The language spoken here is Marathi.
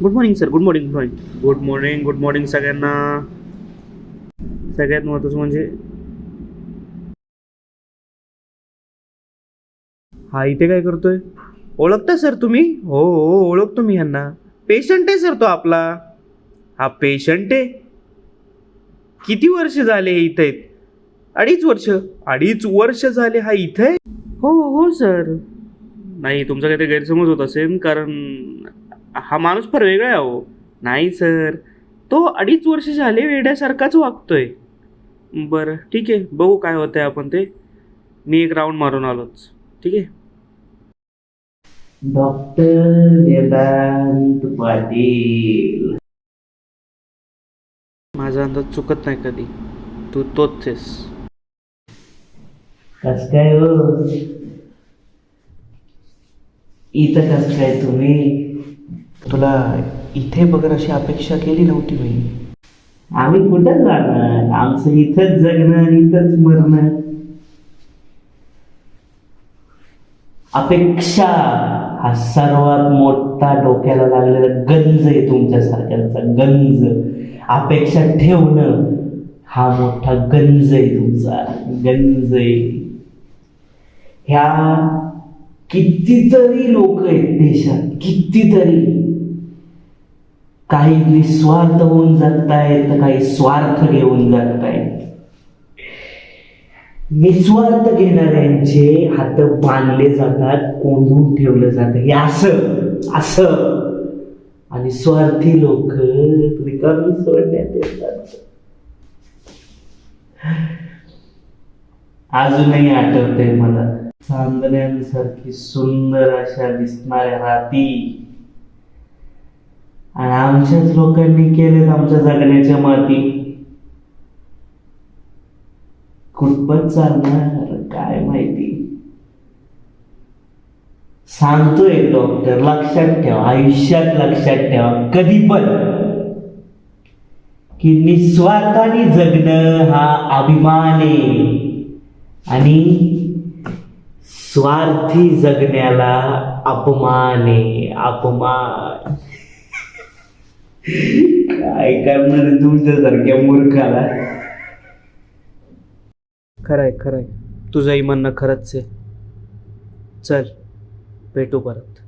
Good morning sir. Good morning. Good morning. Good morning. Good morning सगळ्यांना. सगळ्यात महत्त्वाचं म्हणजे हा इथे काय करतोय? ओळखता सर तुम्ही? हो हो ओळखतो मी ह्यांना. पेशंट आहे सर तो आपला. हा पेशंट आहे. किती वर्ष झाले हे इथे आहेत? 2.5 वर्ष. 2.5 वर्ष झाले हा इथे आहे? हो हो सर. नाही तुमचा काहीतरी गैरसमज होत असेल, कारण हा माणूस फार वेगळा आहे अहो. नाही सर, तो 2.5 वर्ष झाले वेड्यासारखाच वागतोय. बरं ठीक आहे, बघू काय होतंय आपण ते. मी एक राऊंड मारून आलोच. ठीक आहे. डॉक्टर वेदांत पाटील. माझा अंदाज चुकत नाही कधी. तू तोच आहेस. कस काय हो, इथं कस काय तुम्ही? तुला इथे बघर अशी अपेक्षा केली नव्हती मी. आम्ही कुठं जाणार? आमचं इथंच जगणं आणि इथंच मरणं. अपेक्षा हा सर्वात मोठा डोक्याला लागलेला गंज आहे तुमच्यासारख्यांचा. गंज. अपेक्षा ठेवणं हा मोठा गंज आहे तुमचा. गंज आहे. ह्या कितीतरी लोक आहेत देशात, कितीतरी. काही निस्वार्थ होऊन जगतायत, काही स्वार्थ घेऊन जगतायत. निस्वार्थ घेणाऱ्यांचे हात बांधले जातात, कोंडून ठेवलं जातं, हे असं असं. आणि स्वार्थी लोक रिकामी सोडण्यात येतात. अजूनही आठवतंय मला, चांदण्यांसारखी सुंदर अशा दिसणाऱ्या हाती, आणि आमच्याच लोकांनी केलेत आमच्या जगण्याच्या माती. कुठपत चालणार काय माहिती. सांगतोय डॉक्टर, लक्षात ठेवा, आयुष्यात लक्षात ठेवा कधी पण, की निस्वार्थाने जगणं हा अभिमान आहे, आणि स्वार्थी जगण्याला अपमान आहे. अपमान. काय करणार तुमच्यासारख्या मूर्खाला. खरंय खरंय, तुझंही म्हणणं खरंच आहे. चल भेटू परत.